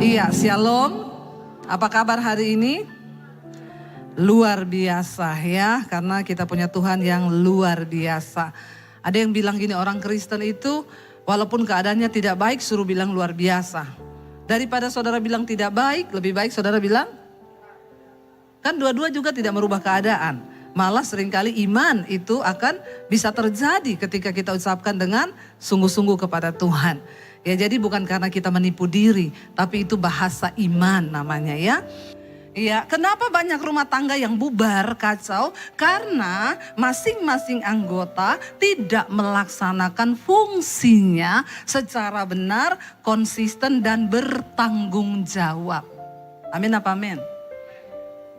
Iya, shalom. Apa kabar hari ini? Luar biasa ya, karena kita punya Tuhan yang luar biasa. Ada yang bilang gini, orang Kristen itu walaupun keadaannya tidak baik suruh bilang luar biasa. Daripada saudara bilang tidak baik, lebih baik saudara bilang, kan dua-dua juga tidak merubah keadaan. Malah seringkali iman itu akan bisa terjadi ketika kita ucapkan dengan sungguh-sungguh kepada Tuhan. Ya, jadi bukan karena kita menipu diri, tapi itu bahasa iman namanya ya. Iya, kenapa banyak rumah tangga yang bubar, kacau? Karena masing-masing anggota tidak melaksanakan fungsinya secara benar, konsisten dan bertanggung jawab. Amin apa amin?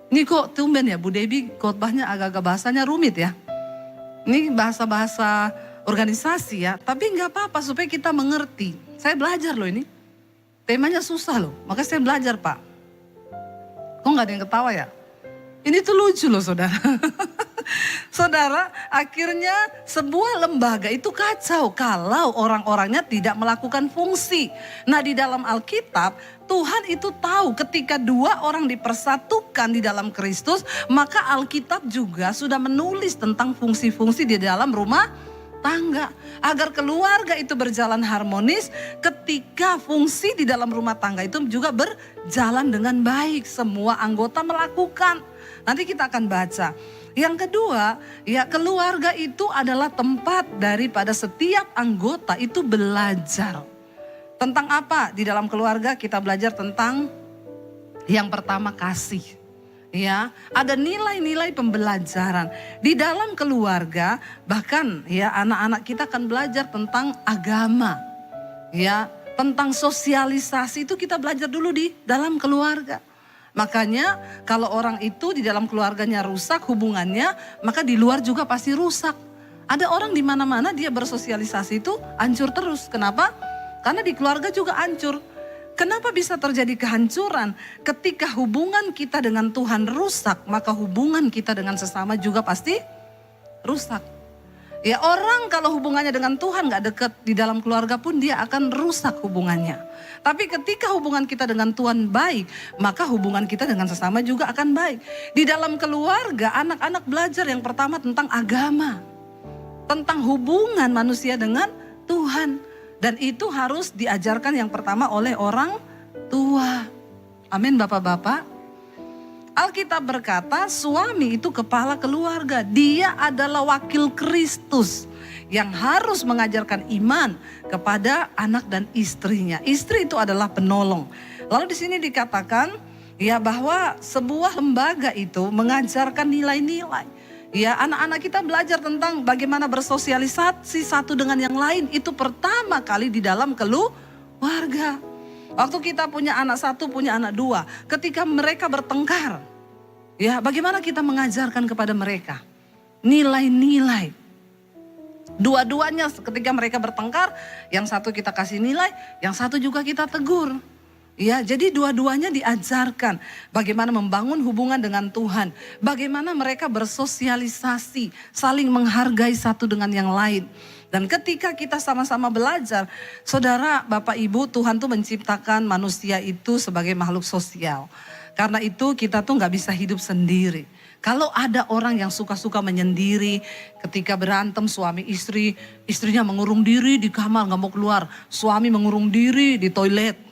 Ini kok tumben ya Bu Debbie khotbahnya agak-agak bahasanya rumit ya. Ini bahasa-bahasa organisasi ya, tapi nggak apa-apa supaya kita mengerti. Saya belajar loh ini, temanya susah loh, makanya saya belajar Pak. Kok nggak ada yang ketawa ya? Ini tuh lucu loh saudara. Saudara, akhirnya sebuah lembaga itu kacau kalau orang-orangnya tidak melakukan fungsi. Nah di dalam Alkitab, Tuhan itu tahu ketika dua orang dipersatukan di dalam Kristus, maka Alkitab juga sudah menulis tentang fungsi-fungsi di dalam rumah tangga. Agar keluarga itu berjalan harmonis, ketika fungsi di dalam rumah tangga itu juga berjalan dengan baik. Semua anggota melakukan. Nanti kita akan baca. Yang kedua, ya keluarga itu adalah tempat daripada setiap anggota itu belajar. Tentang apa? Di dalam keluarga kita belajar tentang yang pertama kasih. Ya, ada nilai-nilai pembelajaran di dalam keluarga, bahkan ya anak-anak kita akan belajar tentang agama. Ya, tentang sosialisasi itu kita belajar dulu di dalam keluarga. Makanya kalau orang itu di dalam keluarganya rusak hubungannya, maka di luar juga pasti rusak. Ada orang di mana-mana dia bersosialisasi itu hancur terus. Kenapa? Karena di keluarga juga hancur. Kenapa bisa terjadi kehancuran? Ketika hubungan kita dengan Tuhan rusak, maka hubungan kita dengan sesama juga pasti rusak. Ya orang kalau hubungannya dengan Tuhan gak dekat di dalam keluarga pun dia akan rusak hubungannya. Tapi ketika hubungan kita dengan Tuhan baik, maka hubungan kita dengan sesama juga akan baik. Di dalam keluarga anak-anak belajar yang pertama tentang agama. Tentang hubungan manusia dengan Tuhan. Dan itu harus diajarkan yang pertama oleh orang tua. Amin Bapak-bapak. Alkitab berkata suami itu kepala keluarga. Dia adalah wakil Kristus yang harus mengajarkan iman kepada anak dan istrinya. Istri itu adalah penolong. Lalu di sini dikatakan ya bahwa sebuah lembaga itu mengajarkan nilai-nilai. Ya, anak-anak kita belajar tentang bagaimana bersosialisasi satu dengan yang lain. Itu pertama kali di dalam keluarga. Waktu kita punya anak satu, punya anak dua. Ketika mereka bertengkar. Ya, bagaimana kita mengajarkan kepada mereka nilai-nilai. Dua-duanya ketika mereka bertengkar, yang satu kita kasih nilai, yang satu juga kita tegur. Ya, jadi dua-duanya diajarkan bagaimana membangun hubungan dengan Tuhan. Bagaimana mereka bersosialisasi, saling menghargai satu dengan yang lain. Dan ketika kita sama-sama belajar, saudara, Bapak, Ibu, Tuhan tuh menciptakan manusia itu sebagai makhluk sosial. Karena itu kita tuh gak bisa hidup sendiri. Kalau ada orang yang suka-suka menyendiri, ketika berantem suami istri, istrinya mengurung diri di kamar gak mau keluar. Suami mengurung diri di toilet.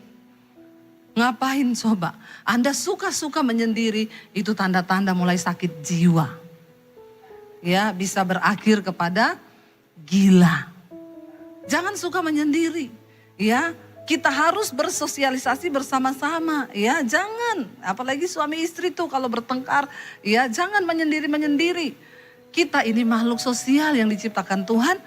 Ngapain coba? Anda suka-suka menyendiri, itu tanda-tanda mulai sakit jiwa. Ya, bisa berakhir kepada gila. Jangan suka menyendiri. Ya, kita harus bersosialisasi bersama-sama. Ya, jangan. Apalagi suami istri tuh kalau bertengkar, ya jangan menyendiri-menyendiri. Kita ini makhluk sosial yang diciptakan Tuhan.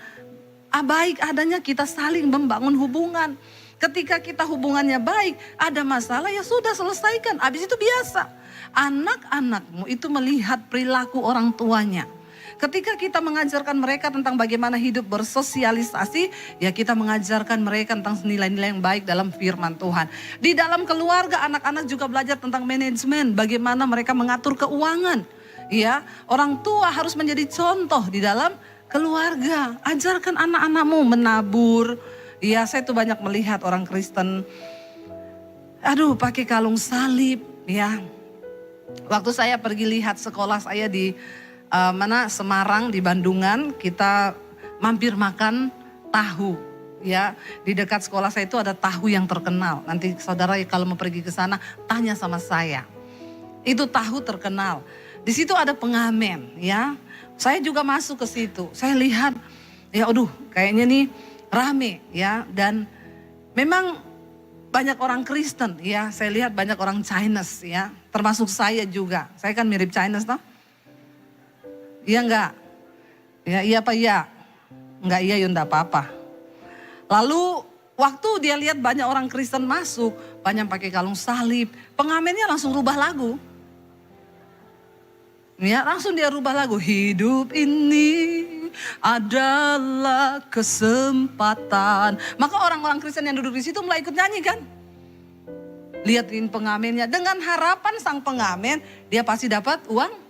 Baik adanya kita saling membangun hubungan. Ketika kita hubungannya baik, ada masalah ya sudah selesaikan. Habis itu biasa. Anak-anakmu itu melihat perilaku orang tuanya. Ketika kita mengajarkan mereka tentang bagaimana hidup bersosialisasi, ya kita mengajarkan mereka tentang nilai-nilai yang baik dalam firman Tuhan. Di dalam keluarga anak-anak juga belajar tentang manajemen, bagaimana mereka mengatur keuangan. Ya, orang tua harus menjadi contoh di dalam keluarga. Ajarkan anak-anakmu menabur. Ya, saya tuh banyak melihat orang Kristen Aduh, pakai kalung salib ya. Waktu saya pergi lihat sekolah saya di Semarang, di Bandungan, kita mampir makan tahu. Ya, di dekat sekolah saya itu ada tahu yang terkenal. Nanti saudara kalau mau pergi ke sana tanya sama saya. Itu tahu terkenal. Di situ ada pengamen ya. Saya juga masuk ke situ. Saya lihat ya aduh kayaknya nih rame ya, dan memang banyak orang Kristen ya. Saya lihat banyak orang Chinese ya, termasuk saya juga. Saya kan mirip Chinese toh. Iya enggak? Ya iya apa iya? Enggak iya ya enggak apa-apa. Lalu waktu dia lihat banyak orang Kristen masuk, banyak pakai kalung salib, pengamennya langsung rubah lagu. Ya, langsung dia rubah lagu. Hidup ini adalah kesempatan. Maka orang-orang Kristen yang duduk di situ mulai ikut nyanyi kan. Lihatin pengamennya, dengan harapan sang pengamen dia pasti dapat uang.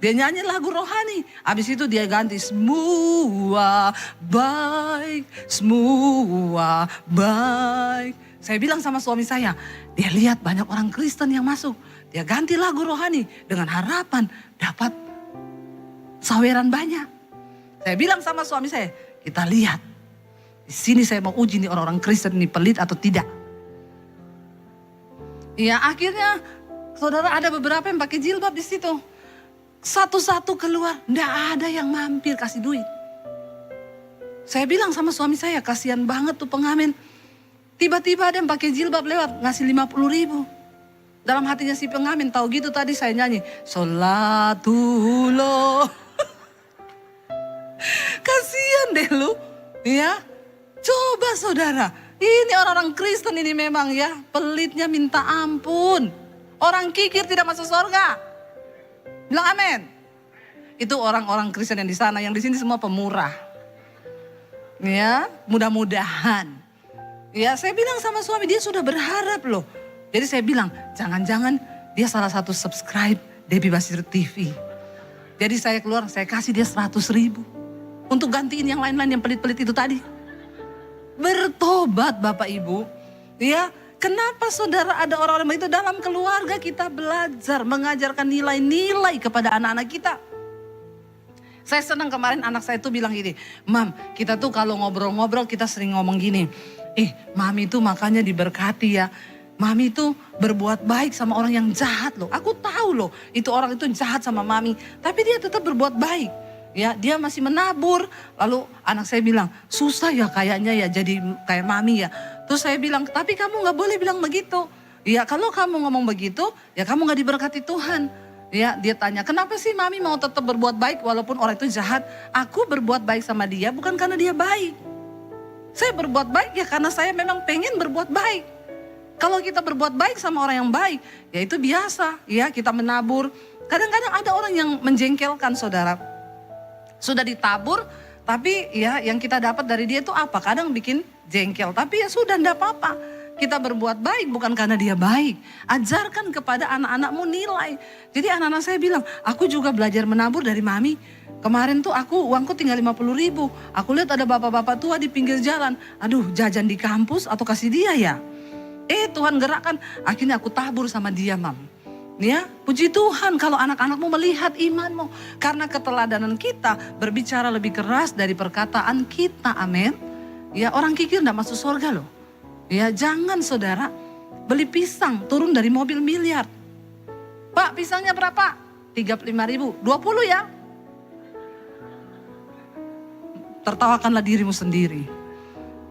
Dia nyanyi lagu rohani. Habis itu dia ganti semua baik, semua baik. Saya bilang sama suami saya, dia lihat banyak orang Kristen yang masuk. Dia ganti lagu rohani dengan harapan dapat saweran banyak. Saya bilang sama suami saya, kita lihat. Di sini saya mau uji nih orang-orang Kristen ini pelit atau tidak. Ya akhirnya saudara ada beberapa yang pakai jilbab di situ. Satu-satu keluar, enggak ada yang mampir kasih duit. Saya bilang sama suami saya, kasihan banget tuh pengamen. Tiba-tiba ada yang pakai jilbab lewat, ngasih 50.000. Dalam hatinya si pengamen, tahu gitu tadi saya nyanyi. Sholatullah. Kasihan deh lu, ya. Coba saudara, ini orang-orang Kristen ini memang ya, pelitnya minta ampun. Orang kikir tidak masuk surga. Bilang amin. Itu orang-orang Kristen yang di sana, yang di sini semua pemurah. Ya, mudah-mudahan. Ya, saya bilang sama suami, dia sudah berharap loh. Jadi saya bilang, jangan-jangan dia salah satu subscribe Debbie Basir TV. Jadi saya keluar, saya kasih dia 100.000. Untuk gantiin yang lain-lain yang pelit-pelit itu tadi. Bertobat Bapak Ibu. Ya, kenapa saudara ada orang-orang begitu? Dalam keluarga kita belajar mengajarkan nilai-nilai kepada anak-anak kita. Saya senang kemarin anak saya tuh bilang gini, Mam, kita tuh kalau ngobrol-ngobrol kita sering ngomong gini, Mami tuh makanya diberkati ya. Mami tuh berbuat baik sama orang yang jahat loh. Aku tahu loh, itu orang itu jahat sama Mami, tapi dia tetap berbuat baik. Ya, dia masih menabur. Lalu anak saya bilang, susah ya kayaknya ya jadi kayak Mami ya. Terus saya bilang, tapi kamu gak boleh bilang begitu. Ya kalau kamu ngomong begitu, ya kamu gak diberkati Tuhan. Ya, dia tanya, kenapa sih Mami mau tetap berbuat baik walaupun orang itu jahat? Aku berbuat baik sama dia bukan karena dia baik. Saya berbuat baik ya karena saya memang pengen berbuat baik. Kalau kita berbuat baik sama orang yang baik, ya itu biasa. Ya, kita menabur. Kadang-kadang ada orang yang menjengkelkan saudara. Sudah ditabur, tapi ya yang kita dapat dari dia itu apa? Kadang bikin jengkel, tapi ya sudah enggak apa-apa. Kita berbuat baik bukan karena dia baik. Ajarkan kepada anak-anakmu nilai. Jadi anak-anak saya bilang, aku juga belajar menabur dari Mami. Kemarin tuh uangku tinggal 50.000. Aku lihat ada bapak-bapak tua di pinggir jalan. Aduh, jajan di kampus atau kasih dia ya? Tuhan gerakkan, akhirnya aku tabur sama dia, Mam. Ya, puji Tuhan kalau anak-anakmu melihat imanmu. Karena keteladanan kita berbicara lebih keras dari perkataan kita, amin. Ya, orang kikir enggak masuk surga loh. Ya, jangan saudara beli pisang turun dari mobil miliar. Pak, pisangnya berapa? 35.000, 20 ya. Tertawakanlah dirimu sendiri.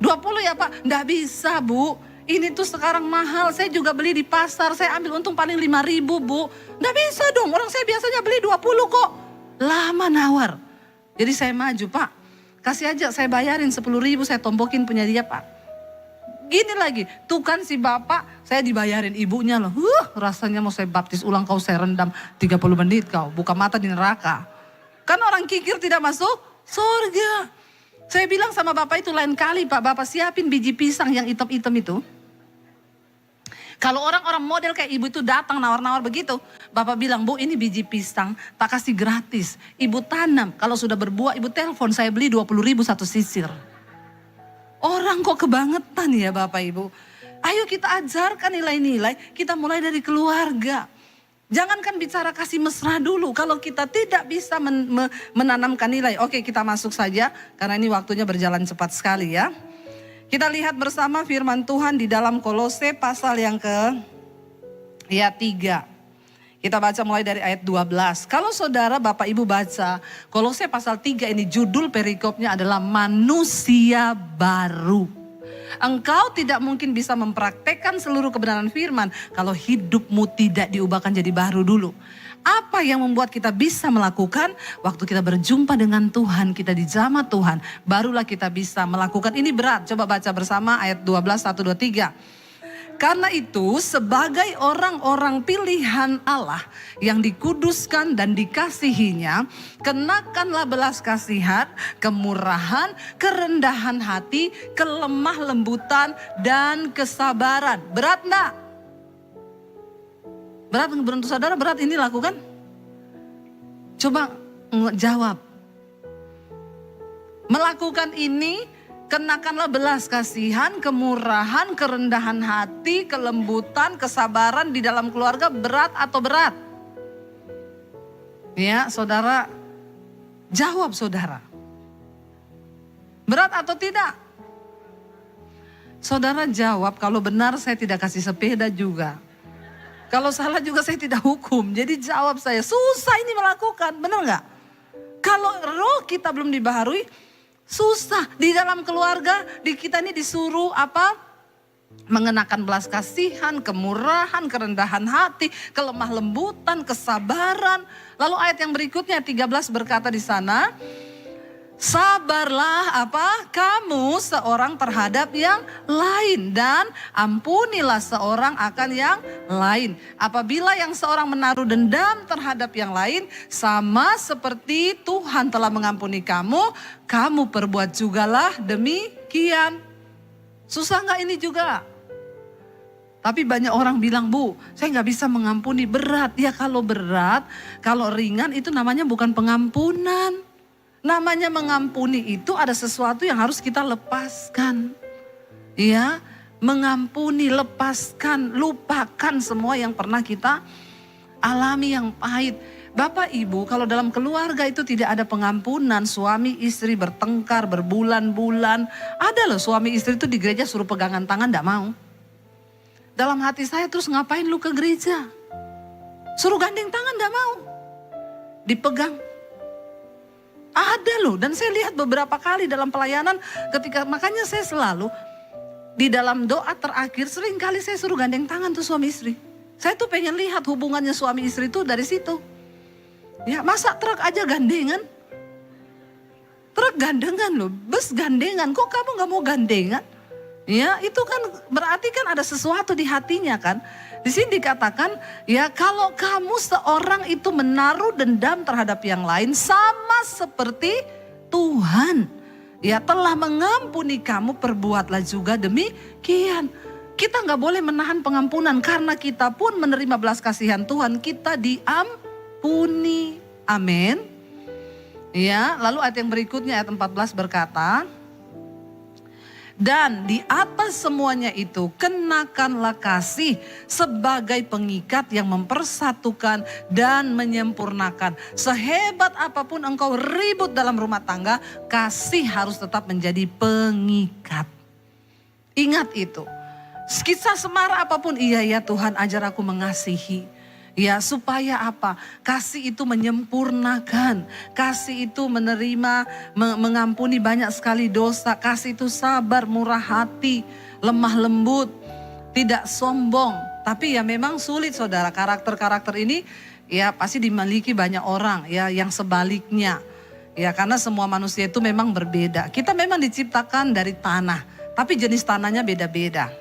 20 ya Pak, enggak bisa Bu. Ini tuh sekarang mahal, saya juga beli di pasar, saya ambil untung paling 5.000 Bu. Nggak bisa dong, orang saya biasanya beli 20 kok. Lama nawar. Jadi saya maju, Pak. Kasih aja, saya bayarin 10.000, saya tombokin punya dia Pak. Gini lagi, tuh kan si bapak, saya dibayarin ibunya loh. Rasanya mau saya baptis ulang kau, saya rendam 30 menit kau, buka mata di neraka. Kan orang kikir tidak masuk surga. Saya bilang sama bapak itu lain kali Pak, bapak siapin biji pisang yang hitam-hitam itu. Kalau orang-orang model kayak ibu itu datang nawar-nawar begitu, bapak bilang, Bu ini biji pisang tak kasih gratis. Ibu tanam, kalau sudah berbuah ibu telepon, saya beli 20.000 satu sisir. Orang kok kebangetan ya Bapak Ibu. Ayo kita ajarkan nilai-nilai, kita mulai dari keluarga. Jangankan bicara kasih mesra dulu, kalau kita tidak bisa menanamkan nilai. Oke, kita masuk saja karena ini waktunya berjalan cepat sekali ya. Kita lihat bersama firman Tuhan di dalam Kolose pasal yang ke 3. Kita baca mulai dari ayat 12. Kalau saudara Bapak Ibu baca Kolose pasal 3 ini, judul perikopnya adalah manusia baru. Engkau tidak mungkin bisa mempraktekkan seluruh kebenaran firman kalau hidupmu tidak diubahkan jadi baru dulu. Apa yang membuat kita bisa melakukan? Waktu kita berjumpa dengan Tuhan, kita dijamah Tuhan, barulah kita bisa melakukan. Ini berat, coba baca bersama ayat 12, 1, 2, 3. Karena itu sebagai orang-orang pilihan Allah yang dikuduskan dan dikasihinya, kenakanlah belas kasihan, kemurahan, kerendahan hati, kelemah lembutan, dan kesabaran. Berat enggak? Berat menurut saudara, berat ini lakukan? Coba jawab. Melakukan ini, kenakanlah belas kasihan, kemurahan, kerendahan hati, kelembutan, kesabaran di dalam keluarga. Berat atau berat? Ya, saudara, jawab saudara. Berat atau tidak? Saudara jawab, kalau benar saya tidak kasih sepeda juga. Kalau salah juga saya tidak hukum. Jadi jawab saya, susah ini melakukan, benar nggak? Kalau roh kita belum dibaharui, susah. Di dalam keluarga, di kita ini disuruh apa? Mengenakan belas kasihan, kemurahan, kerendahan hati, kelemah lembutan, kesabaran. Lalu ayat yang berikutnya 13 berkata di sana, sabarlah apa? Kamu seorang terhadap yang lain dan ampunilah seorang akan yang lain. Apabila yang seorang menaruh dendam terhadap yang lain, sama seperti Tuhan telah mengampuni kamu, kamu perbuat jugalah demikian. Susah nggak ini juga? Tapi banyak orang bilang, Bu, saya nggak bisa mengampuni, berat. Ya kalau berat, kalau ringan itu namanya bukan pengampunan. Namanya mengampuni itu ada sesuatu yang harus kita lepaskan. Ya, mengampuni, lepaskan, lupakan semua yang pernah kita alami yang pahit. Bapak Ibu, kalau dalam keluarga itu tidak ada pengampunan, suami istri bertengkar berbulan-bulan. Ada loh suami istri itu di gereja suruh pegangan tangan, enggak mau. Dalam hati saya, terus ngapain lu ke gereja? Suruh gandeng tangan, enggak mau. Dipegang. Ada loh, dan saya lihat beberapa kali dalam pelayanan ketika, makanya saya selalu di dalam doa terakhir sering kali saya suruh gandeng tangan tuh suami istri. Saya tuh pengen lihat hubungannya suami istri tuh dari situ. Ya, masa truk aja gandengan? Truk gandengan loh, bus gandengan, kok kamu gak mau gandengan? Ya, itu kan berarti kan ada sesuatu di hatinya kan. Di sini dikatakan, ya kalau kamu seorang itu menaruh dendam terhadap yang lain, sama seperti Tuhan ya telah mengampuni kamu, perbuatlah juga demikian. Kita nggak boleh menahan pengampunan karena kita pun menerima belas kasihan Tuhan, kita diampuni. Amin. Ya, lalu ayat yang berikutnya ayat 14 berkata, dan di atas semuanya itu kenakanlah kasih sebagai pengikat yang mempersatukan dan menyempurnakan. Sehebat apapun engkau ribut dalam rumah tangga, kasih harus tetap menjadi pengikat. Ingat itu. Kisah semara apapun, iya ya Tuhan ajar aku mengasihi. Ya, supaya apa? Kasih itu menyempurnakan. Kasih itu menerima, mengampuni banyak sekali dosa. Kasih itu sabar, murah hati, lemah lembut, tidak sombong. Tapi ya memang sulit saudara, karakter-karakter ini ya pasti dimiliki banyak orang ya yang sebaliknya. Ya karena semua manusia itu memang berbeda. Kita memang diciptakan dari tanah, tapi jenis tanahnya beda-beda.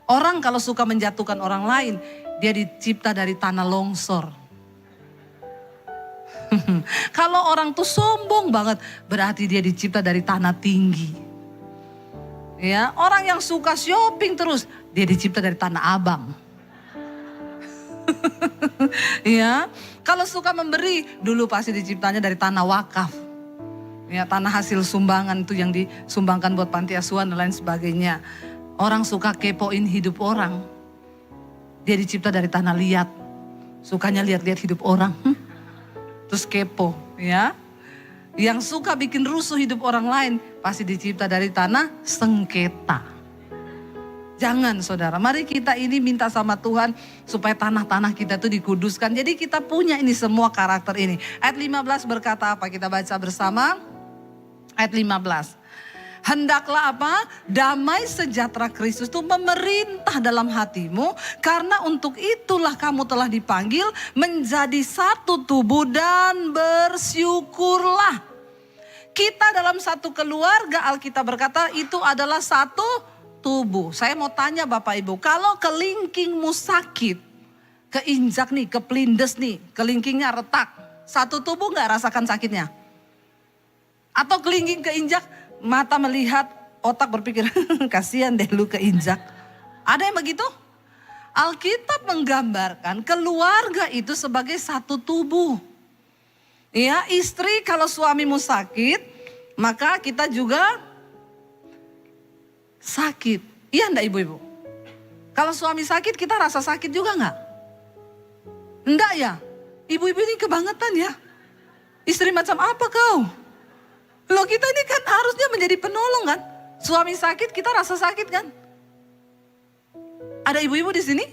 Orang kalau suka menjatuhkan orang lain, dia dicipta dari tanah longsor. Kalau orang tuh sombong banget, berarti dia dicipta dari tanah tinggi. Ya, orang yang suka shopping terus, dia dicipta dari tanah abang. Ya, kalau suka memberi, dulu pasti diciptanya dari tanah wakaf. Ya, tanah hasil sumbangan itu yang disumbangkan buat panti asuhan dan lain sebagainya. Orang suka kepoin hidup orang. Dia dicipta dari tanah liat. Sukanya lihat-lihat hidup orang. Terus kepo, ya. Yang suka bikin rusuh hidup orang lain pasti dicipta dari tanah sengketa. Jangan saudara, mari kita ini minta sama Tuhan supaya tanah-tanah kita tuh dikuduskan. Jadi kita punya ini semua karakter ini. Ayat 15 berkata apa? Kita baca bersama. Ayat 15. Hendaklah apa? Damai sejahtera Kristus itu memerintah dalam hatimu. Karena untuk itulah kamu telah dipanggil menjadi satu tubuh dan bersyukurlah. Kita dalam satu keluarga, Alkitab berkata itu adalah satu tubuh. Saya mau tanya Bapak Ibu, kalau kelingkingmu sakit, keinjak nih, kepelindes nih, kelingkingnya retak, satu tubuh gak rasakan sakitnya? Atau kelingking keinjak, mata melihat, otak berpikir, kasihan deh lu keinjak. Ada yang begitu? Alkitab menggambarkan keluarga itu sebagai satu tubuh. Ya, istri kalau suamimu sakit, maka kita juga sakit. Iya enggak ibu-ibu? Kalau suami sakit kita rasa sakit juga enggak? Enggak ya? Ibu-ibu ini kebangetan ya. Istri macam apa kau? Loh kita ini kan harusnya menjadi penolong kan? Suami sakit kita rasa sakit kan? Ada ibu-ibu di sini?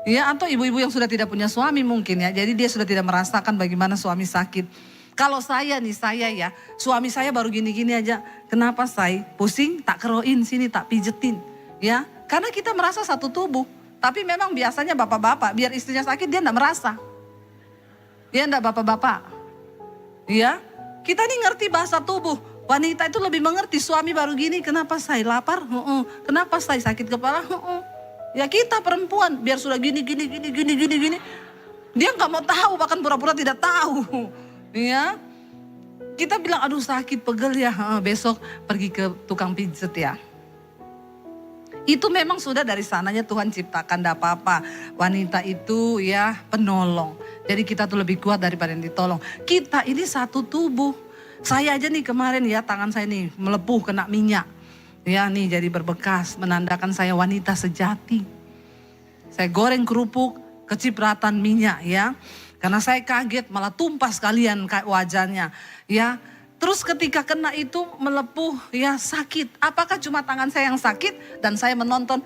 Ya, atau ibu-ibu yang sudah tidak punya suami mungkin ya. Jadi dia sudah tidak merasakan bagaimana suami sakit. Kalau saya ya, suami saya baru gini-gini aja. Kenapa saya pusing, tak keroin sini, tak pijetin. Ya, karena kita merasa satu tubuh. Tapi memang biasanya bapak-bapak, biar istrinya sakit dia enggak merasa. Ya enggak bapak-bapak. Ya, kita nih ngerti bahasa tubuh. Wanita itu lebih mengerti, suami baru gini, kenapa saya lapar? Kenapa saya sakit kepala? Ya kita perempuan, biar sudah gini. Dia nggak mau tahu, bahkan pura-pura tidak tahu. Ya, kita bilang aduh sakit pegel ya, besok pergi ke tukang pijet ya. Itu memang sudah dari sananya Tuhan ciptakan, tidak apa-apa. Wanita itu ya penolong. Jadi kita tuh lebih kuat daripada yang ditolong. Kita ini satu tubuh. Saya aja nih kemarin ya tangan saya nih melepuh kena minyak. Ya nih jadi berbekas, menandakan saya wanita sejati. Saya goreng kerupuk, kecipratan minyak ya. Karena saya kaget malah tumpah sekalian wajahnya ya. Terus ketika kena itu melepuh ya sakit. Apakah cuma tangan saya yang sakit dan saya menonton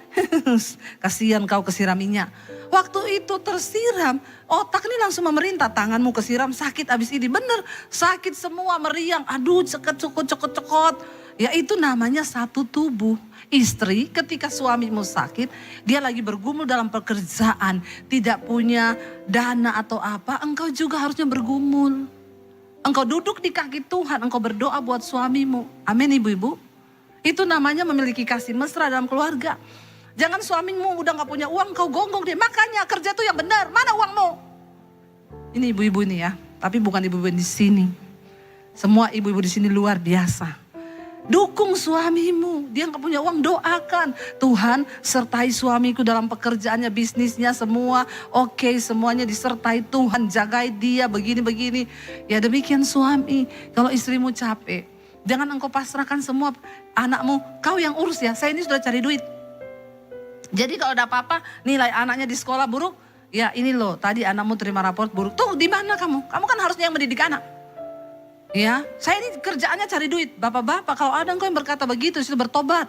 kasihan kau kesiram minyak. Waktu itu tersiram otak ini langsung memerintah tanganmu kesiram sakit abis ini. Bener sakit semua meriang aduh cekot. Ya itu namanya satu tubuh. Istri ketika suamimu sakit, dia lagi bergumul dalam pekerjaan, tidak punya dana atau apa, engkau juga harusnya bergumul. Engkau duduk di kaki Tuhan, engkau berdoa buat suamimu. Amin ibu-ibu. Itu namanya memiliki kasih mesra dalam keluarga. Jangan suamimu udah gak punya uang, engkau gonggong dia. Makanya kerja tuh yang benar, mana uangmu? Ini ibu-ibu ini ya, tapi bukan ibu-ibu di sini. Semua ibu-ibu di sini luar biasa. Dukung suamimu, dia gak punya uang doakan. Tuhan sertai suamiku dalam pekerjaannya, bisnisnya semua. Oke, semuanya disertai Tuhan, jagai dia begini-begini. Ya demikian suami, kalau istrimu capek. Jangan engkau pasrahkan semua anakmu, kau yang urus ya, saya ini sudah cari duit. Jadi kalau ada apa-apa, nilai anaknya di sekolah buruk. Ya ini loh, tadi anakmu terima raport buruk. Tuh di mana kamu? Kamu kan harusnya yang mendidik anak. Ya, saya ini kerjaannya cari duit. Bapak-bapak kalau ada engkau yang berkata begitu, itu bertobat.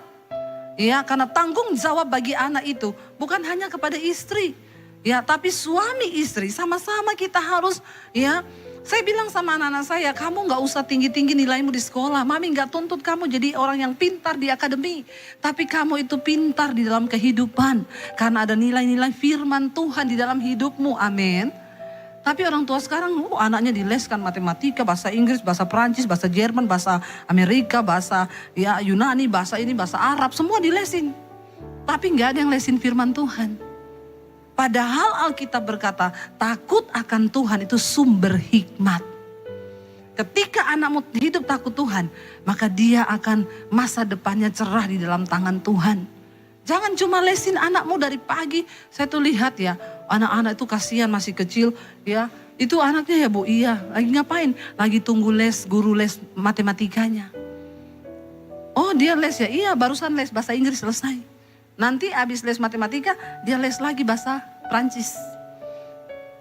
Ya, karena tanggung jawab bagi anak itu bukan hanya kepada istri. Ya, tapi suami istri sama-sama kita harus ya. Saya bilang sama anak-anak saya, kamu gak usah tinggi-tinggi nilaimu di sekolah. Mami gak tuntut kamu jadi orang yang pintar di akademi. Tapi kamu itu pintar di dalam kehidupan. Karena ada nilai-nilai firman Tuhan di dalam hidupmu. Amin. Tapi orang tua sekarang anaknya dileskan matematika, bahasa Inggris, bahasa Perancis, bahasa Jerman, bahasa Amerika, bahasa ya Yunani, bahasa ini, bahasa Arab, semua dilesin. Tapi nggak ada yang lesin firman Tuhan. Padahal Alkitab berkata takut akan Tuhan itu sumber hikmat. Ketika anakmu hidup takut Tuhan, maka dia akan masa depannya cerah di dalam tangan Tuhan. Jangan cuma lesin anakmu dari pagi. Saya tuh lihat ya, anak-anak itu kasihan masih kecil ya. Itu anaknya ya Bu, iya. Lagi ngapain? Lagi tunggu les, guru les matematikanya. Oh dia les ya? Iya barusan les bahasa Inggris selesai. Nanti abis les matematika, dia les lagi bahasa Prancis.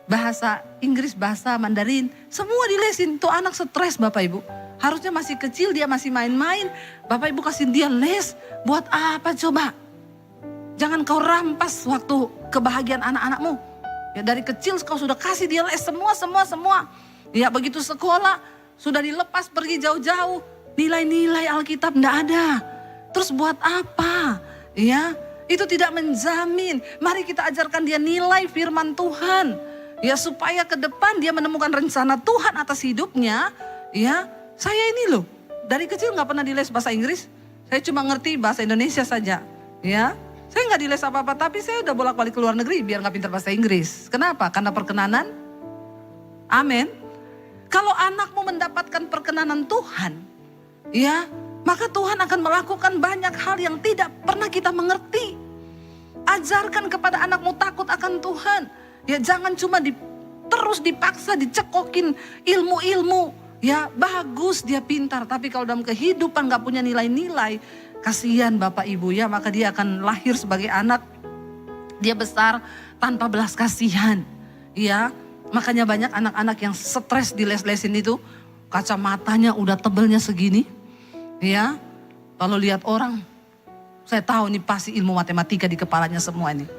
Bahasa Inggris, bahasa Mandarin. Semua dilesin. Tuh anak stres Bapak Ibu. Harusnya masih kecil, dia masih main-main. Bapak Ibu kasih dia les. Buat apa coba? Jangan kau rampas waktu kebahagiaan anak-anakmu. Ya dari kecil kau sudah kasih dia les semua. Ya begitu sekolah sudah dilepas pergi jauh-jauh. Nilai-nilai Alkitab enggak ada. Terus buat apa? Ya itu tidak menjamin. Mari kita ajarkan dia nilai firman Tuhan. Ya supaya ke depan dia menemukan rencana Tuhan atas hidupnya. Ya saya ini loh dari kecil nggak pernah diles bahasa Inggris. Saya cuma ngerti bahasa Indonesia saja. Ya. Saya nggak diles apa-apa, tapi saya udah bolak-balik ke luar negeri biar nggak pintar bahasa Inggris. Kenapa? Karena perkenanan. Amin. Kalau anakmu mendapatkan perkenanan Tuhan, ya, maka Tuhan akan melakukan banyak hal yang tidak pernah kita mengerti. Ajarkan kepada anakmu takut akan Tuhan. Ya, jangan cuma terus dipaksa dicekokin ilmu-ilmu. Ya, bagus dia pintar, tapi kalau dalam kehidupan nggak punya nilai-nilai, kasihan Bapak Ibu ya, maka dia akan lahir sebagai anak, dia besar tanpa belas kasihan. Ya, makanya banyak anak-anak yang stres di les-lesin itu, kacamatanya udah tebelnya segini. Ya, kalau lihat orang, saya tahu nih pasti ilmu matematika di kepalanya semua ini.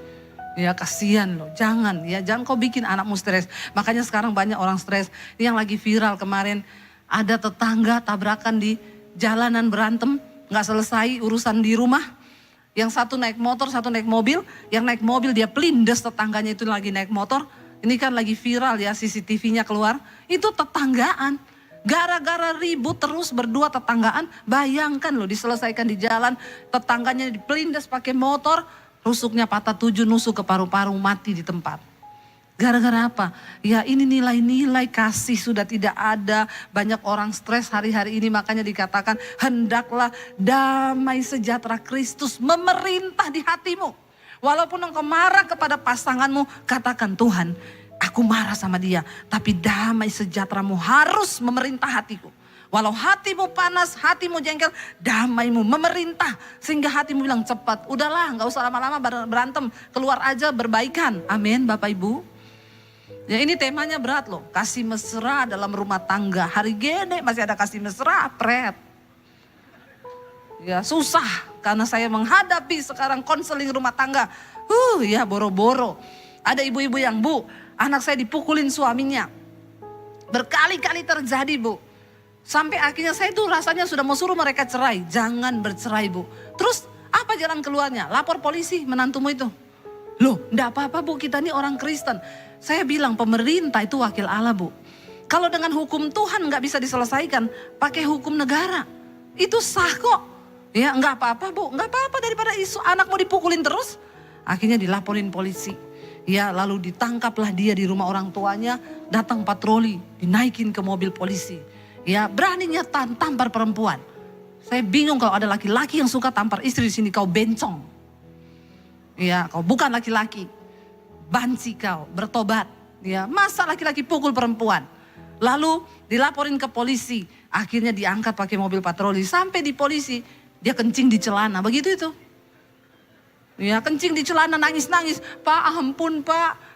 Ya kasihan loh, jangan kau bikin anakmu stres. Makanya sekarang banyak orang stres. Yang lagi viral kemarin, ada tetangga tabrakan di jalanan berantem. Nggak selesai urusan di rumah. Yang satu naik motor, satu naik mobil. Yang naik mobil dia pelindes tetangganya itu lagi naik motor. Ini kan lagi viral ya, CCTV-nya keluar. Itu tetanggaan. Gara-gara ribut terus berdua tetanggaan. Bayangkan loh diselesaikan di jalan. Tetangganya dipelindes pakai motor. Rusuknya patah 7, nusuk ke paru-paru, mati di tempat. Gara-gara apa? Ya ini nilai-nilai kasih sudah tidak ada. Banyak orang stres hari-hari ini, makanya dikatakan hendaklah damai sejahtera Kristus memerintah di hatimu. Walaupun engkau marah kepada pasanganmu, katakan Tuhan aku marah sama dia. Tapi damai sejahteramu harus memerintah hatiku. Walau hatimu panas, hatimu jengkel, damaimu memerintah. Sehingga hatimu bilang cepat, udahlah gak usah lama-lama berantem. Keluar aja berbaikan, amin Bapak Ibu. Ya ini temanya berat loh, kasih mesra dalam rumah tangga. Hari gede masih ada kasih mesra, pret. Ya susah karena saya menghadapi sekarang konseling rumah tangga. Ya boro-boro. Ada ibu-ibu yang Bu, anak saya dipukulin suaminya. Berkali-kali terjadi Bu. Sampai akhirnya saya tuh rasanya sudah mau suruh mereka cerai. Jangan bercerai Bu. Terus apa jalan keluarnya? Lapor polisi menantumu itu. Loh enggak apa-apa Bu, kita ini orang Kristen. Saya bilang pemerintah itu wakil Allah Bu. Kalau dengan hukum Tuhan nggak bisa diselesaikan, pakai hukum negara. Itu sah kok. Ya nggak apa-apa Bu, nggak apa-apa daripada isu anakmu dipukulin terus. Akhirnya dilaporin polisi. Ya lalu ditangkaplah dia di rumah orang tuanya, datang patroli, dinaikin ke mobil polisi. Ya beraninya tampar perempuan. Saya bingung kalau ada laki-laki yang suka tampar istri di sini, kau bencong. Ya kau bukan laki-laki. Banci kau, bertobat. Ya masa laki-laki pukul perempuan. Lalu dilaporin ke polisi. Akhirnya diangkat pakai mobil patroli. Sampai di polisi dia kencing di celana. Begitu itu. Ya kencing di celana, nangis-nangis. Pak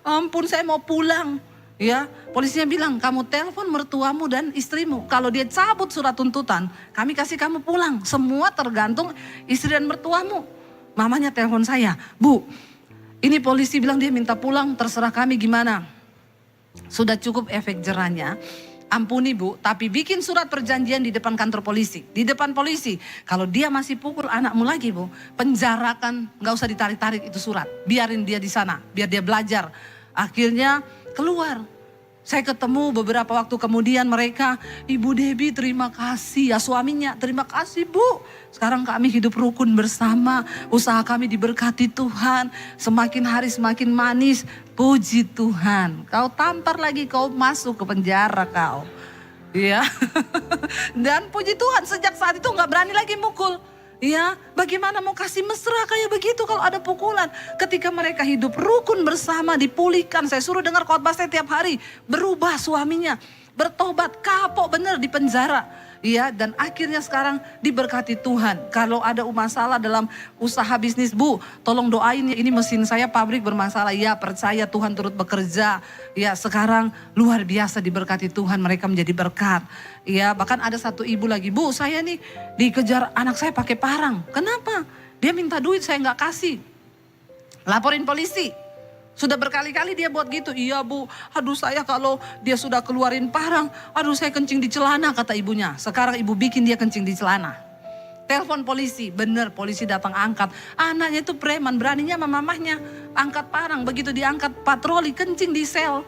ampun saya mau pulang. Ya, polisinya bilang kamu telepon mertuamu dan istrimu. Kalau dia cabut surat tuntutan, kami kasih kamu pulang. Semua tergantung istri dan mertuamu. Mamanya telepon saya, Bu, ini polisi bilang dia minta pulang, terserah kami gimana. Sudah cukup efek jerahnya. Ampuni Bu, tapi bikin surat perjanjian di depan kantor polisi. Di depan polisi, kalau dia masih pukul anakmu lagi Bu, penjarakan, gak usah ditarik-tarik itu surat. Biarin dia di sana, biar dia belajar. Akhirnya keluar. Saya ketemu beberapa waktu kemudian mereka, Ibu Debbie terima kasih ya suaminya, terima kasih Bu. Sekarang kami hidup rukun bersama, usaha kami diberkati Tuhan, semakin hari semakin manis, puji Tuhan. Kau tampar lagi, kau masuk ke penjara kau. Ya, dan puji Tuhan sejak saat itu gak berani lagi mukul. Ya, bagaimana mau kasih mesra kayak begitu kalau ada pukulan? Ketika mereka hidup rukun bersama, dipulihkan. Saya suruh dengar khotbah saya tiap hari. Berubah suaminya, bertobat, kapok bener di penjara. Ya, dan akhirnya sekarang diberkati Tuhan. Kalau ada masalah dalam usaha bisnis, Bu, tolong doain ya, ini mesin saya pabrik bermasalah. Ya, percaya Tuhan turut bekerja. Ya, sekarang luar biasa diberkati Tuhan, mereka menjadi berkat. Ya, bahkan ada satu ibu lagi, Bu, saya nih dikejar anak saya pakai parang. Kenapa? Dia minta duit, saya nggak kasih. Laporin polisi. Sudah berkali-kali dia buat gitu. Iya, Bu, aduh saya kalau dia sudah keluarin parang, aduh saya kencing di celana, kata ibunya. Sekarang ibu bikin dia kencing di celana. Telepon polisi, bener polisi datang angkat. Anaknya itu preman, beraninya sama mamahnya angkat parang. Begitu diangkat patroli, kencing di sel.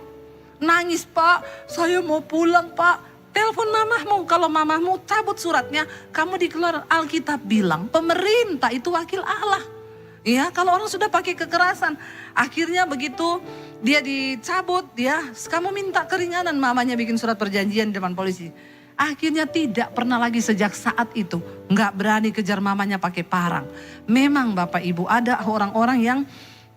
Nangis, Pak, saya mau pulang, Pak. Telepon mamahmu, kalau mamahmu cabut suratnya, kamu dikeluarin. Alkitab bilang pemerintah itu wakil Allah. Ya, kalau orang sudah pakai kekerasan, akhirnya begitu dia dicabut, ya, kamu minta keringanan, mamanya bikin surat perjanjian di depan polisi. Akhirnya tidak pernah lagi sejak saat itu, nggak berani kejar mamanya pakai parang. Memang Bapak Ibu ada orang-orang yang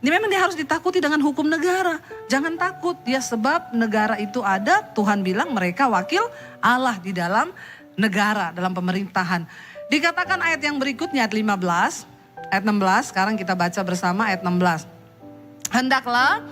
memang dia harus ditakuti dengan hukum negara. Jangan takut, ya, sebab negara itu ada, Tuhan bilang mereka wakil Allah di dalam negara, dalam pemerintahan. Dikatakan ayat yang berikutnya, ayat 15. Ayat 16, sekarang kita baca bersama ayat 16. Hendaklah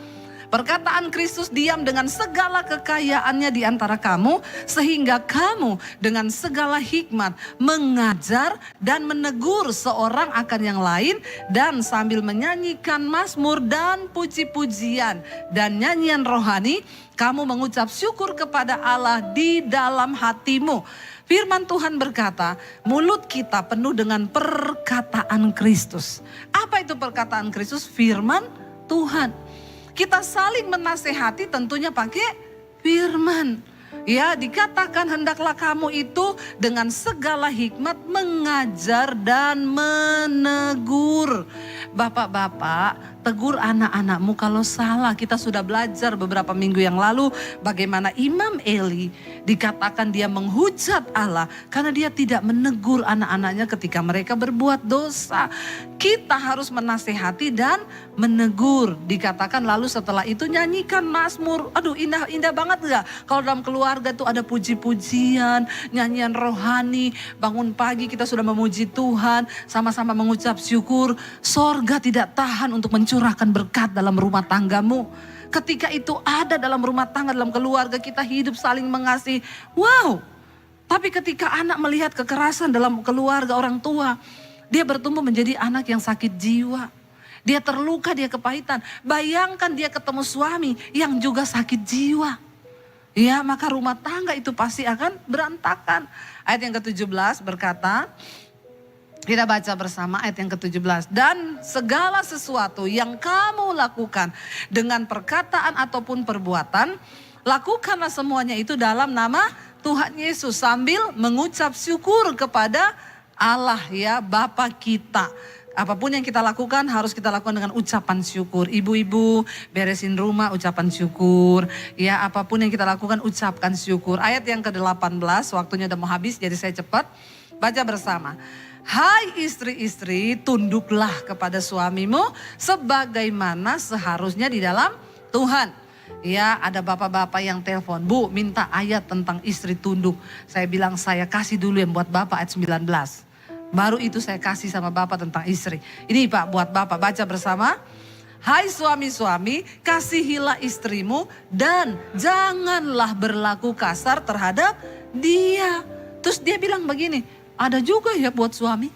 perkataan Kristus diam dengan segala kekayaannya di antara kamu, sehingga kamu dengan segala hikmat mengajar dan menegur seorang akan yang lain, dan sambil menyanyikan mazmur dan puji-pujian dan nyanyian rohani, kamu mengucap syukur kepada Allah di dalam hatimu. Firman Tuhan berkata, mulut kita penuh dengan perkataan Kristus. Apa itu perkataan Kristus? Firman Tuhan. Kita saling menasehati tentunya pakai firman. Ya, dikatakan hendaklah kamu itu dengan segala hikmat mengajar dan menegur. Bapak-bapak, tegur anak-anakmu kalau salah. Kita sudah belajar beberapa minggu yang lalu bagaimana Imam Eli dikatakan dia menghujat Allah karena dia tidak menegur anak-anaknya ketika mereka berbuat dosa. Kita harus menasehati dan menegur. Dikatakan lalu setelah itu nyanyikan mazmur. Aduh, indah banget gak? Kalau dalam keluarga tuh ada puji-pujian, nyanyian rohani. Bangun pagi kita sudah memuji Tuhan, sama-sama mengucap syukur. Sorga tidak tahan untuk mencurahkan berkat dalam rumah tanggamu. Ketika itu ada dalam rumah tangga, dalam keluarga kita hidup saling mengasihi. Wow. Tapi ketika anak melihat kekerasan dalam keluarga orang tua, dia bertumbuh menjadi anak yang sakit jiwa. Dia terluka, dia kepahitan. Bayangkan dia ketemu suami yang juga sakit jiwa. Ya, maka rumah tangga itu pasti akan berantakan. Ayat yang ke-17 berkata, kita baca bersama ayat yang ke-17. Dan segala sesuatu yang kamu lakukan dengan perkataan ataupun perbuatan, lakukanlah semuanya itu dalam nama Tuhan Yesus sambil mengucap syukur kepada Allah, ya, Bapa kita. Apapun yang kita lakukan harus kita lakukan dengan ucapan syukur. Ibu-ibu beresin rumah, ucapan syukur. Ya, apapun yang kita lakukan ucapkan syukur. Ayat yang ke-18, waktunya udah mau habis jadi saya cepat. Baca bersama. Hai istri-istri, tunduklah kepada suamimu sebagaimana seharusnya di dalam Tuhan. Ya, ada bapak-bapak yang telepon, Bu minta ayat tentang istri tunduk. Saya bilang saya kasih dulu yang buat bapak ayat 19. Baru itu saya kasih sama bapak tentang istri. Ini Pak buat bapak, baca bersama. Hai suami-suami, kasihilah istrimu dan janganlah berlaku kasar terhadap dia. Terus dia bilang begini, ada juga ya buat suami.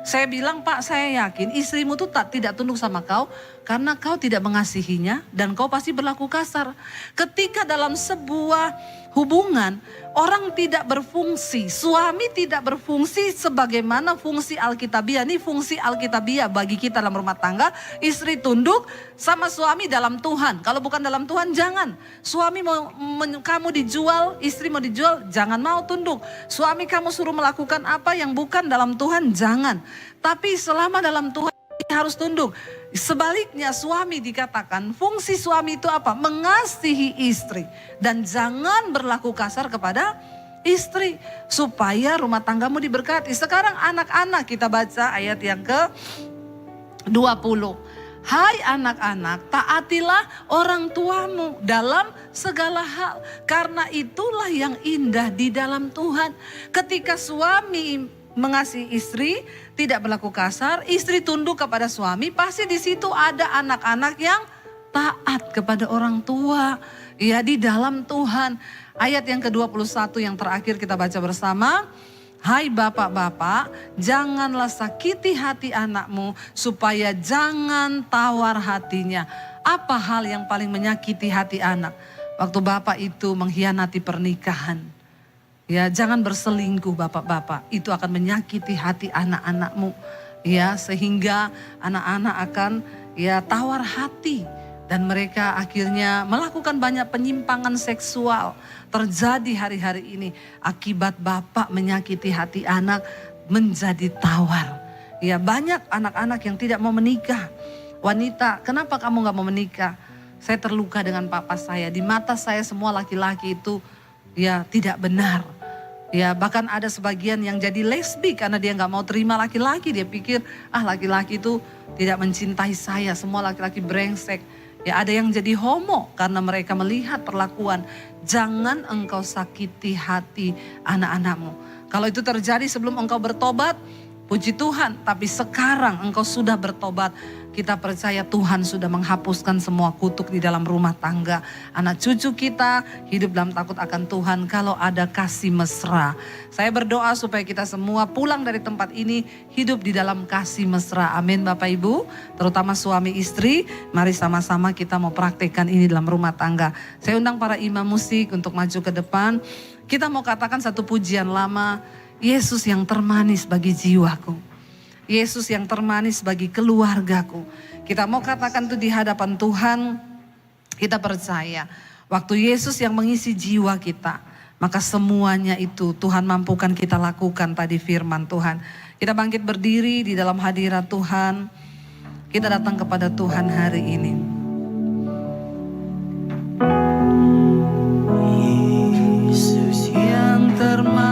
Saya bilang, Pak, saya yakin istrimu tuh tidak tunduk sama kau karena kau tidak mengasihinya dan kau pasti berlaku kasar. Ketika dalam sebuah hubungan orang tidak berfungsi, suami tidak berfungsi sebagaimana fungsi Alkitabiah. Ini fungsi Alkitabiah bagi kita dalam rumah tangga. Istri tunduk sama suami dalam Tuhan. Kalau bukan dalam Tuhan jangan. Suami mau kamu dijual, istri mau dijual, jangan mau tunduk. Suami kamu suruh melakukan apa yang bukan dalam Tuhan, jangan. Tapi selama dalam Tuhan harus tunduk. Sebaliknya suami dikatakan fungsi suami itu apa? Mengasihi istri dan jangan berlaku kasar kepada istri supaya rumah tanggamu diberkati. Sekarang anak-anak, kita baca ayat yang ke-20. Hai anak-anak, taatilah orang tuamu dalam segala hal, karena itulah yang indah di dalam Tuhan. Ketika suami mengasihi istri, tidak berlaku kasar, istri tunduk kepada suami, pasti di situ ada anak-anak yang taat kepada orang tua, ya, di dalam Tuhan. Ayat yang ke-21 yang terakhir kita baca bersama. Hai bapak-bapak, janganlah sakiti hati anakmu supaya jangan tawar hatinya. Apa hal yang paling menyakiti hati anak? Waktu bapak itu mengkhianati pernikahan. Ya, jangan berselingkuh bapak-bapak, itu akan menyakiti hati anak-anakmu. Ya, sehingga anak-anak akan ya tawar hati. Dan mereka akhirnya melakukan banyak penyimpangan seksual. Terjadi hari-hari ini akibat bapak menyakiti hati anak menjadi tawar. Ya, banyak anak-anak yang tidak mau menikah. Wanita, kenapa kamu gak mau menikah? Saya terluka dengan papa saya. Di mata saya semua laki-laki itu ya tidak benar. Ya, bahkan ada sebagian yang jadi lesbi karena dia gak mau terima laki-laki. Dia pikir laki-laki itu tidak mencintai saya. Semua laki-laki brengsek. Ya, ada yang jadi homo karena mereka melihat perlakuan. Jangan engkau sakiti hati anak-anakmu. Kalau itu terjadi sebelum engkau bertobat, puji Tuhan. Tapi sekarang engkau sudah bertobat, kita percaya Tuhan sudah menghapuskan semua kutuk di dalam rumah tangga. Anak cucu kita hidup dalam takut akan Tuhan kalau ada kasih mesra. Saya berdoa supaya kita semua pulang dari tempat ini hidup di dalam kasih mesra. Amin Bapak Ibu, terutama suami istri. Mari sama-sama kita mau praktekkan ini dalam rumah tangga. Saya undang para imam musik untuk maju ke depan. Kita mau katakan satu pujian lama. Yesus yang termanis bagi jiwaku. Yesus yang termanis bagi keluargaku. Kita mau katakan itu di hadapan Tuhan. Kita percaya waktu Yesus yang mengisi jiwa kita, maka semuanya itu Tuhan mampukan kita lakukan tadi firman Tuhan. Kita bangkit berdiri di dalam hadirat Tuhan. Kita datang kepada Tuhan hari ini. Yesus yang termanis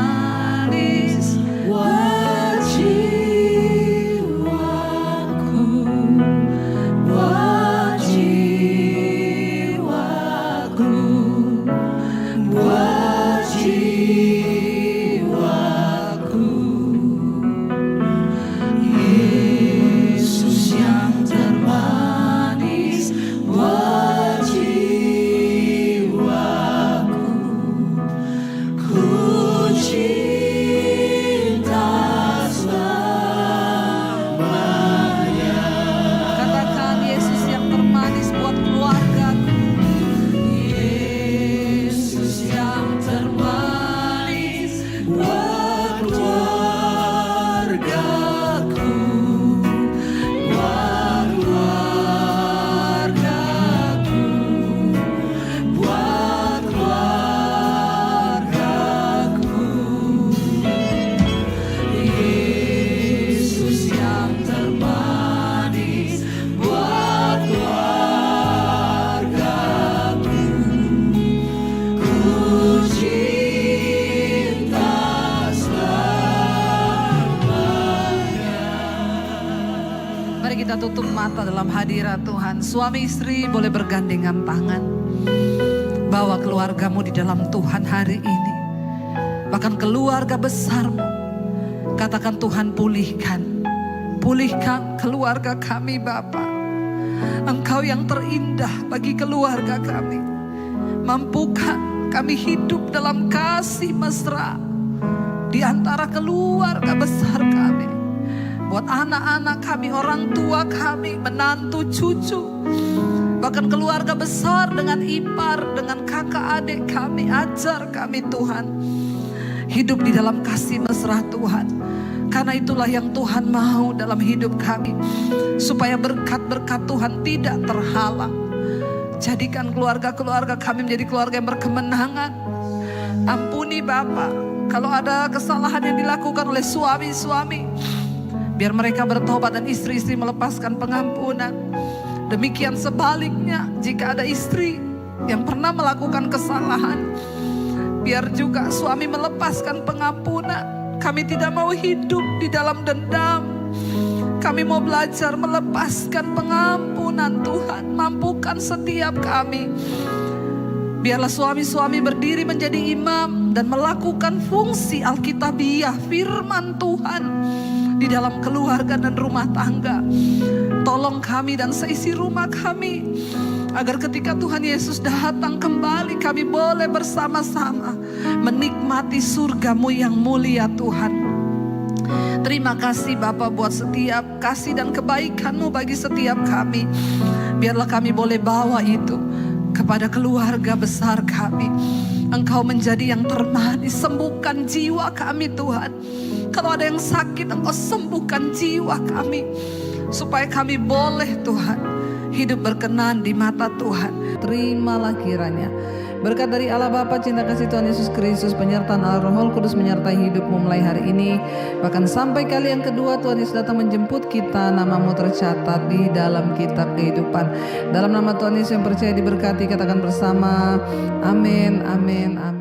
tutup mata dalam hadirat Tuhan. Suami istri boleh bergandengan tangan. Bawa keluargamu di dalam Tuhan hari ini. Bahkan keluarga besarmu. Katakan Tuhan pulihkan. Pulihkan keluarga kami Bapa. Engkau yang terindah bagi keluarga kami. Mampukan kami hidup dalam kasih mesra. Di antara keluarga besar kami. Buat anak-anak kami, orang tua kami, menantu, cucu. Bahkan keluarga besar dengan ipar, dengan kakak adik kami. Ajar kami Tuhan. Hidup di dalam kasih mesra Tuhan. Karena itulah yang Tuhan mau dalam hidup kami. Supaya berkat-berkat Tuhan tidak terhalang. Jadikan keluarga-keluarga kami menjadi keluarga yang berkemenangan. Ampuni Bapa, kalau ada kesalahan yang dilakukan oleh suami-suami. Biar mereka bertobat dan istri-istri melepaskan pengampunan. Demikian sebaliknya, jika ada istri yang pernah melakukan kesalahan, Biar juga suami melepaskan pengampunan. Kami tidak mau hidup di dalam dendam. Kami mau belajar melepaskan pengampunan Tuhan. Mampukan setiap kami. Biarlah suami-suami berdiri menjadi imam dan melakukan fungsi Alkitabiah, firman Tuhan di dalam keluarga dan rumah tangga. Tolong kami dan seisi rumah kami, agar ketika Tuhan Yesus datang kembali, kami boleh bersama-sama menikmati surga-Mu yang mulia Tuhan. Terima kasih Bapa buat setiap kasih dan kebaikan-Mu bagi setiap kami. Biarlah kami boleh bawa itu kepada keluarga besar kami. Engkau menjadi yang termanis. Sembuhkan jiwa kami Tuhan. Kalau ada yang sakit, Engkau sembuhkan jiwa kami, supaya kami boleh Tuhan hidup berkenan di mata Tuhan. Terimalah kiranya berkat dari Allah Bapa, cinta kasih Tuhan Yesus Kristus, penyertaan Allah Roh Kudus menyertai hidupmu mulai hari ini, bahkan sampai kali yang kedua Tuhan Yesus datang menjemput kita. Namamu tercatat di dalam kitab kehidupan. Dalam nama Tuhan Yesus yang percaya diberkati, katakan bersama, amin, amin, amin.